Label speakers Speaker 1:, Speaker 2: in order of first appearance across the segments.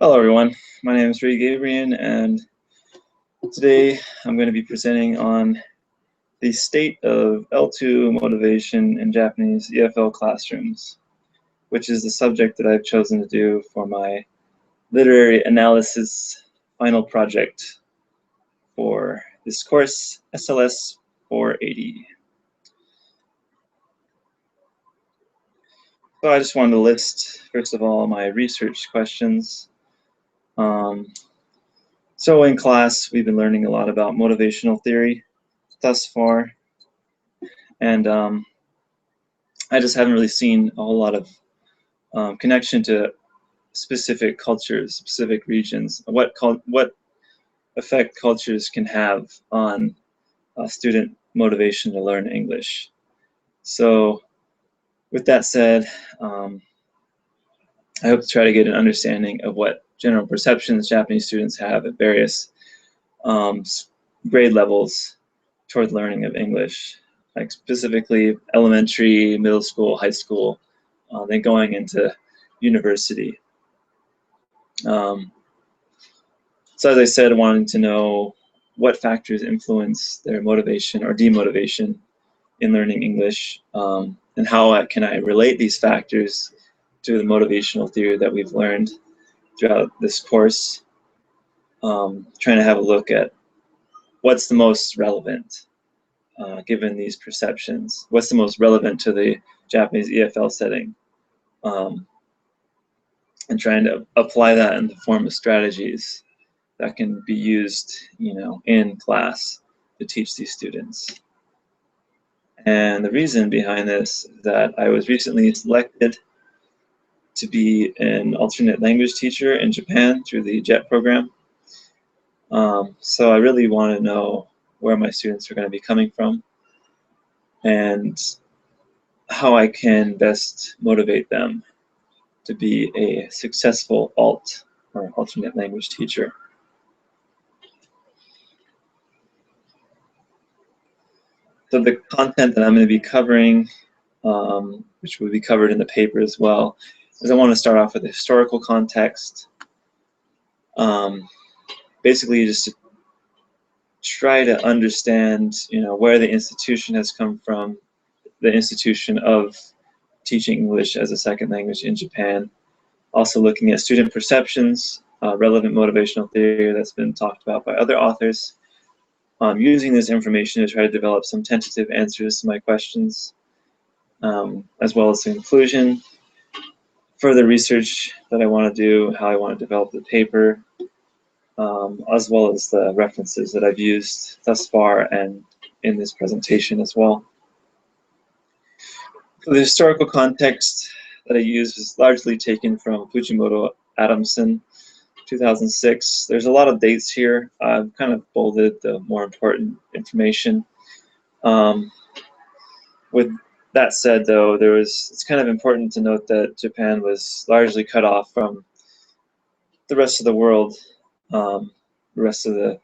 Speaker 1: Hello everyone, my name is Reid and today I'm going to be presenting on the state of L2 motivation in Japanese EFL classrooms, which is the subject that I've chosen to do for my literary analysis final project for this course, SLS480. So I just wanted to list, first of all, my research questions. So in class, we've been learning a lot about motivational theory thus far, and I just haven't really seen a whole lot of connection to specific cultures, specific regions, what effect cultures can have on student motivation to learn English. So with that said, I hope to try to get an understanding of what general perceptions Japanese students have at various grade levels toward learning of English, like specifically elementary, middle school, high school, then going into university. So as I said, wanting to know what factors influence their motivation or demotivation in learning English, and how can I relate these factors to the motivational theory that we've learned throughout this course, trying to have a look at what's the most relevant given these perceptions, what's the most relevant to the Japanese EFL setting, and trying to apply that in the form of strategies that can be used, in class to teach these students. And the reason behind this is that I was recently selected to be an alternate language teacher in Japan through the JET program. So I really want to know where my students are going to be coming from and how I can best motivate them to be a successful alt or alternate language teacher. So the content that I'm going to be covering, which will be covered in the paper as well, is I want to start off with the historical context. Basically, just to try to understand, where the institution has come from, the institution of teaching English as a second language in Japan. Also looking at student perceptions, relevant motivational theory that's been talked about by other authors. Using this information to try to develop some tentative answers to my questions, as well as the conclusion, further research that I want to do, how I want to develop the paper, as well as the references that I've used thus far and in this presentation as well. So the historical context that I use is largely taken from Fujimoto Adamson, 2006. There's a lot of dates here. I've kind of bolded the more important information. With that said, though, it's kind of important to note that Japan was largely cut off from the rest of the world, the rest of the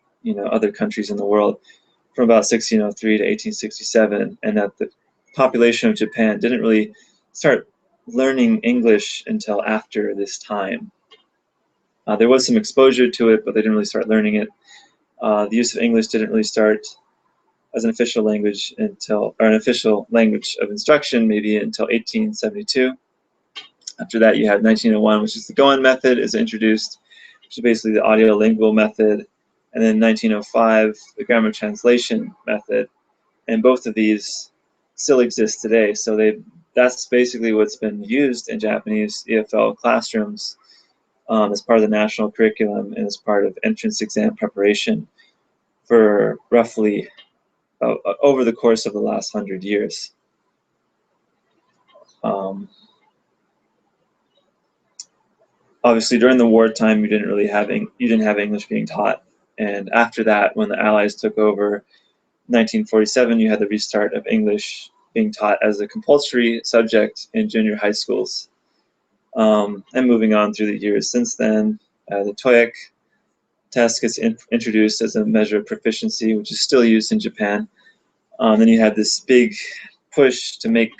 Speaker 1: other countries in the world, from about 1603 to 1867, and that the population of Japan didn't really start learning English until after this time. There was some exposure to it, but they didn't really start learning it. The use of English didn't really start as an official language or an official language of instruction maybe until 1872. After that, you had 1901, which is the Goen method is introduced, which is basically the audio-lingual method, and then 1905, the grammar translation method, and both of these still exist today. So that's basically what's been used in Japanese EFL classrooms as part of the national curriculum and as part of entrance exam preparation for roughly over the course of the last 100 years. Obviously, during the wartime, you didn't have English being taught, and after that, when the Allies took over, 1947, you had the restart of English being taught as a compulsory subject in junior high schools. And moving on through the years since then, the TOEIC test gets introduced as a measure of proficiency, which is still used in Japan. Then you had this big push to make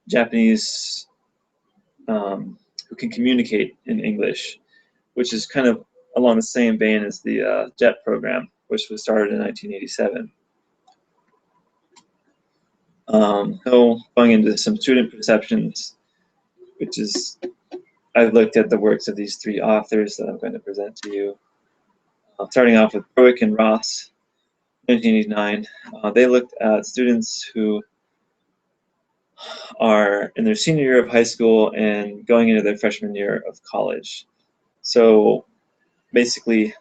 Speaker 1: Japanese who can communicate in English which is kind of along the same vein as the JET program, which was started in 1987. So going into some student perceptions, which is, I've looked at the works of these three authors that I'm going to present to you. Starting off with Berwick and Ross, 1989. They looked at students who are in their senior year of high school and going into their freshman year of college. So basically,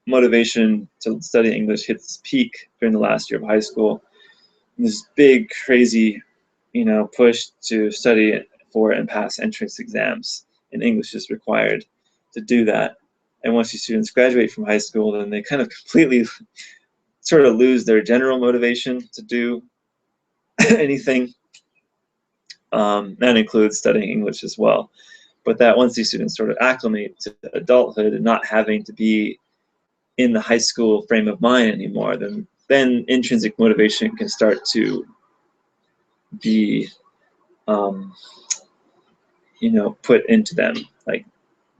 Speaker 1: motivation to study English hits its peak during the last year of high school. And this big, crazy, push to study for and pass entrance exams, and English is required to do that. And once these students graduate from high school, then they kind of completely sort of lose their general motivation to do anything. That includes studying English as well. But that once these students sort of acclimate to adulthood and not having to be in the high school frame of mind anymore, then intrinsic motivation can start to be put into them. Like,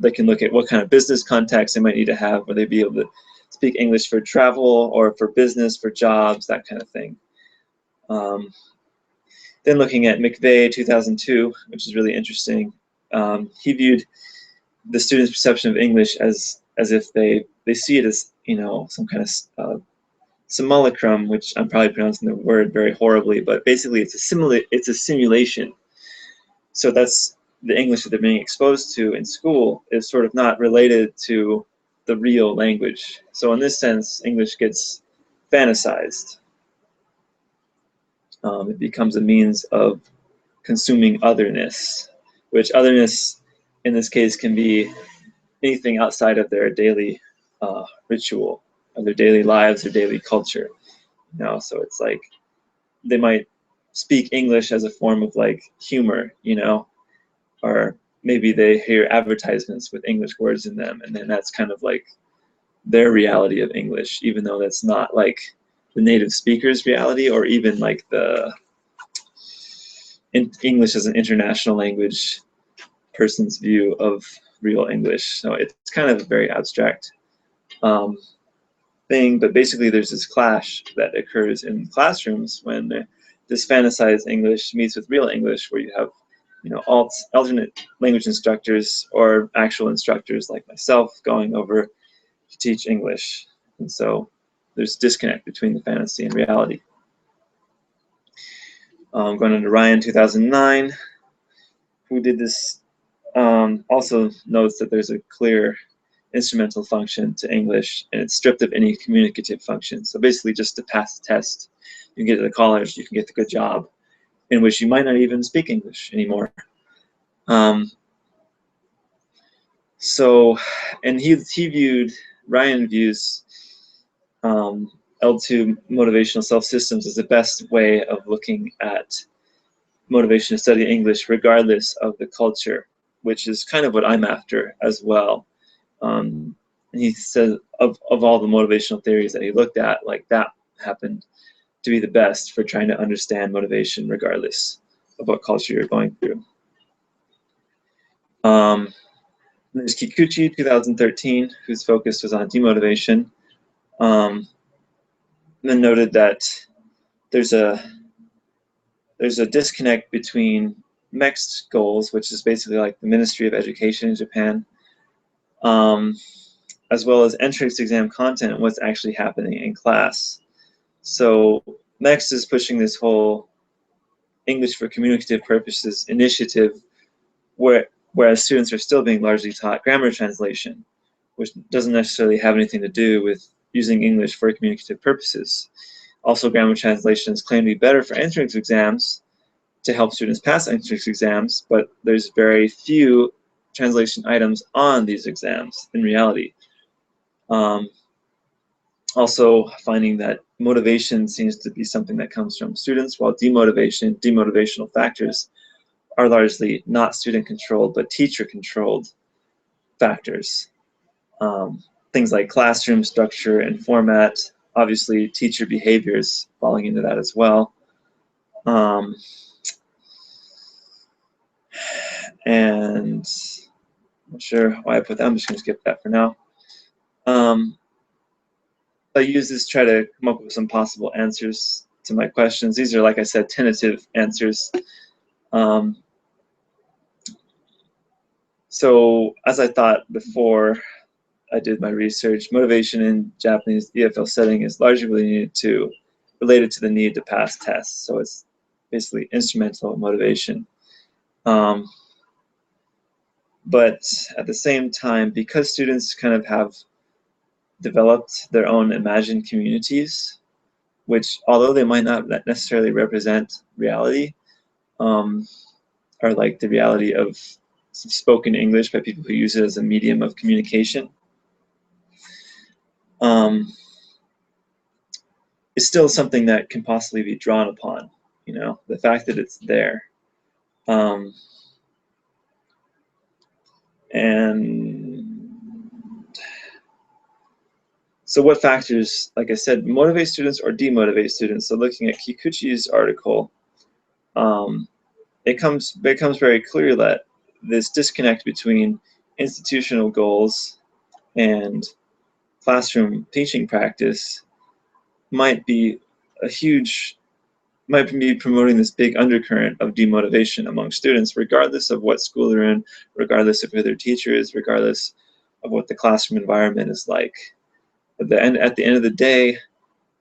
Speaker 1: they can look at what kind of business contacts they might need to have, where they be able to speak English for travel or for business, for jobs, that kind of thing. Then looking at McVeigh, 2002, which is really interesting. He viewed the students' perception of English as if they see it as some kind of simulacrum, which I'm probably pronouncing the word very horribly, but basically it's a simulation. So that's the English that they're being exposed to in school is sort of not related to the real language. So in this sense, English gets fantasized. It becomes a means of consuming otherness, which otherness in this case can be anything outside of their daily ritual, of their daily lives, their daily culture. So it's like they might speak English as a form of like humor, or maybe they hear advertisements with English words in them, and then that's kind of like their reality of English, even though that's not like the native speaker's reality, or even like the English as an international language person's view of real English. So it's kind of a very abstract thing, but basically there's this clash that occurs in classrooms when this fantasized English meets with real English, where you have alternate language instructors or actual instructors like myself going over to teach English. And so there's disconnect between the fantasy and reality. Going into Ryan, 2009, who did this, also notes that there's a clear instrumental function to English, and it's stripped of any communicative function. So basically, just to pass the test, you can get to the college, you can get the good job, in which you might not even speak English anymore. And Ryan views L2 motivational self-systems as the best way of looking at motivation to study English regardless of the culture, which is kind of what I'm after as well. And he said of all the motivational theories that he looked at, like that happened to be the best for trying to understand motivation regardless of what culture you're going through. There's Kikuchi, 2013, whose focus was on demotivation. Then noted that there's a disconnect between MEXT goals, which is basically like the Ministry of Education in Japan, as well as entrance exam content and what's actually happening in class. So MEXT is pushing this whole English for communicative purposes initiative, whereas students are still being largely taught grammar translation, which doesn't necessarily have anything to do with using English for communicative purposes. Also, grammar translations claim to be better for entrance exams to help students pass entrance exams, but there's very few translation items on these exams in reality. Also finding that motivation seems to be something that comes from students, while demotivational factors are largely not student-controlled, but teacher-controlled factors. Things like classroom structure and format, obviously teacher behaviors falling into that as well. And Not sure why I put that. I'm just going to skip that for now. I use this to try to come up with some possible answers to my questions. These are, like I said, tentative answers. So as I thought before I did my research, motivation in Japanese EFL setting is largely related to the need to pass tests. So it's basically instrumental motivation. But at the same time, because students kind of have developed their own imagined communities, which, although they might not necessarily represent reality, are like the reality of spoken English by people who use it as a medium of communication, it's still something that can possibly be drawn upon, you know, the fact that it's there. And so what factors, like I said, motivate students or demotivate students? So looking at Kikuchi's article, it becomes very clear that this disconnect between institutional goals and classroom teaching practice might be promoting this big undercurrent of demotivation among students, regardless of what school they're in, regardless of who their teacher is, regardless of what the classroom environment is like. At the end of the day,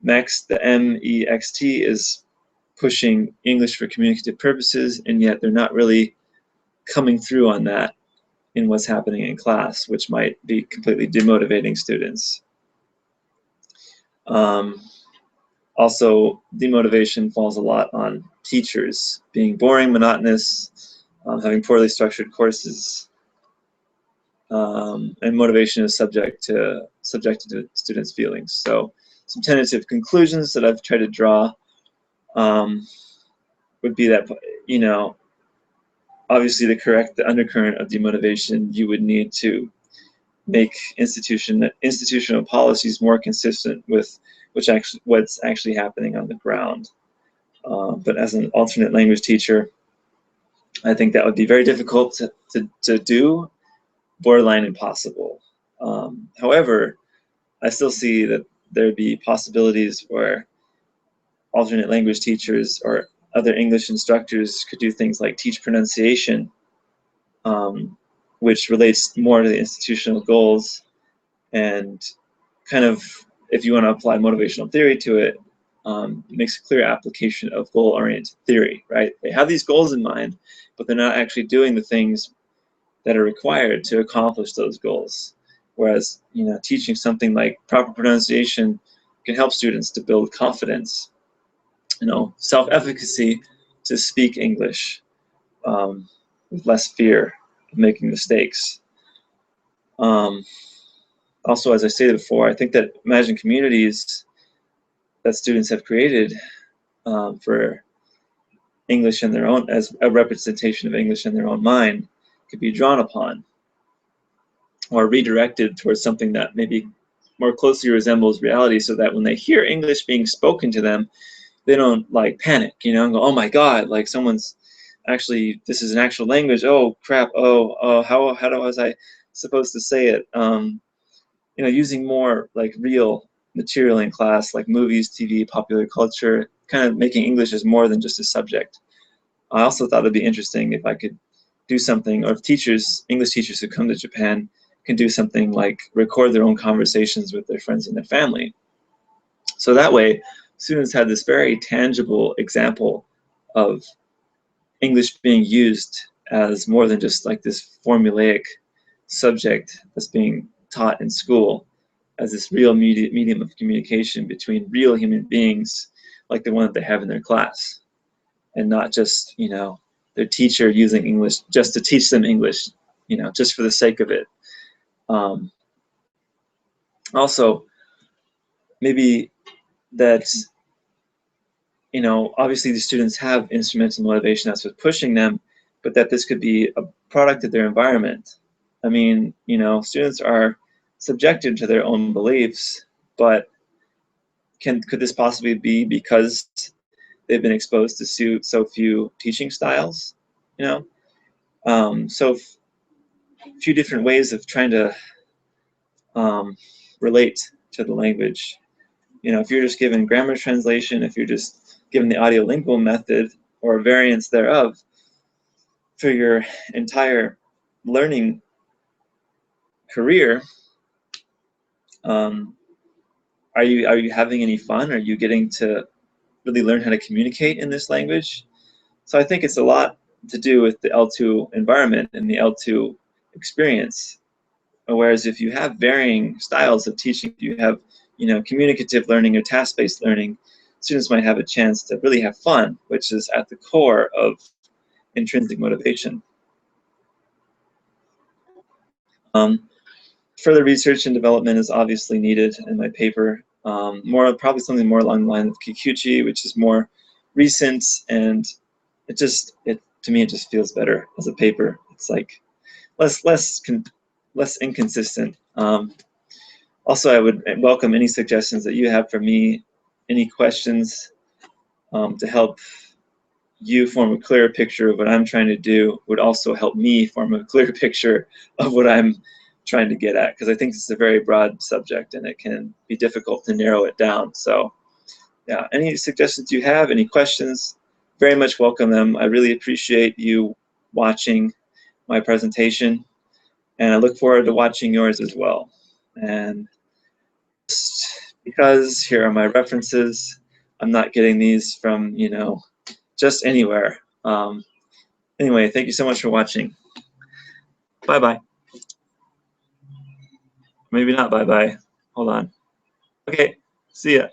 Speaker 1: MEXT, the MEXT, is pushing English for communicative purposes, and yet they're not really coming through on that in what's happening in class, which might be completely demotivating students. Also, demotivation falls a lot on teachers being boring, monotonous, having poorly structured courses, and motivation is subjected to students' feelings. So, some tentative conclusions that I've tried to draw would be that, you know, obviously to correct the undercurrent of demotivation, you would need to make institutional policies more consistent with what's actually happening on the ground. But as an alternate language teacher, I think that would be very difficult to do, borderline impossible. However, I still see that there'd be possibilities where alternate language teachers or other English instructors could do things like teach pronunciation, which relates more to the institutional goals, and kind of, if you want to apply motivational theory to it, makes a clear application of goal-oriented theory, right? They have these goals in mind, but they're not actually doing the things that are required to accomplish those goals. Whereas, you know, teaching something like proper pronunciation can help students to build confidence, you know, self-efficacy to speak English with less fear of making mistakes. Also, as I stated before, I think that imagined communities that students have created for English in their own, as a representation of English in their own mind, could be drawn upon or redirected towards something that maybe more closely resembles reality, so that when they hear English being spoken to them, they don't like panic, you know, and go, oh my God, like someone's actually, this is an actual language, oh crap, how was I supposed to say it? You know, using more like real material in class, like movies, TV, popular culture, kind of making English as more than just a subject. I also thought it'd be interesting if I could do something, or if English teachers who come to Japan can do something like record their own conversations with their friends and their family. So that way, students had this very tangible example of English being used as more than just like this formulaic subject that's being taught in school, as this real medium of communication between real human beings, like the one that they have in their class, and not just, you know, their teacher using English just to teach them English, you know, just for the sake of it. Also, maybe that, you know, obviously the students have instrumental motivation, that's what's pushing them, but that this could be a product of their environment. I mean, you know, students are subjected to their own beliefs, but could this possibly be because they've been exposed to so few teaching styles, you know? So few different ways of trying to relate to the language. You know, if you're just given grammar translation, if you're just given the audiolingual method or variants thereof for your entire learning career, are you having any fun? Are you getting to really learn how to communicate in this language? So I think it's a lot to do with the L2 environment and the L2 experience. Whereas if you have varying styles of teaching, you have, you know, communicative learning or task-based learning, students might have a chance to really have fun, which is at the core of intrinsic motivation. Further research and development is obviously needed in my paper. Probably something more along the line of Kikuchi, which is more recent, and to me it just feels better as a paper. It's like less inconsistent. Also, I would welcome any suggestions that you have for me, any questions to help you form a clearer picture of what I'm trying to do would also help me form a clear picture of what I'm trying to get at, because I think it's a very broad subject and it can be difficult to narrow it down. So yeah, any suggestions you have, any questions, very much welcome them. I really appreciate you watching my presentation, and I look forward to watching yours as well. And just because here are my references, I'm not getting these from, you know, just anywhere. Anyway, thank you so much for watching. Bye-bye. Maybe not bye-bye. Hold on. Okay, see ya.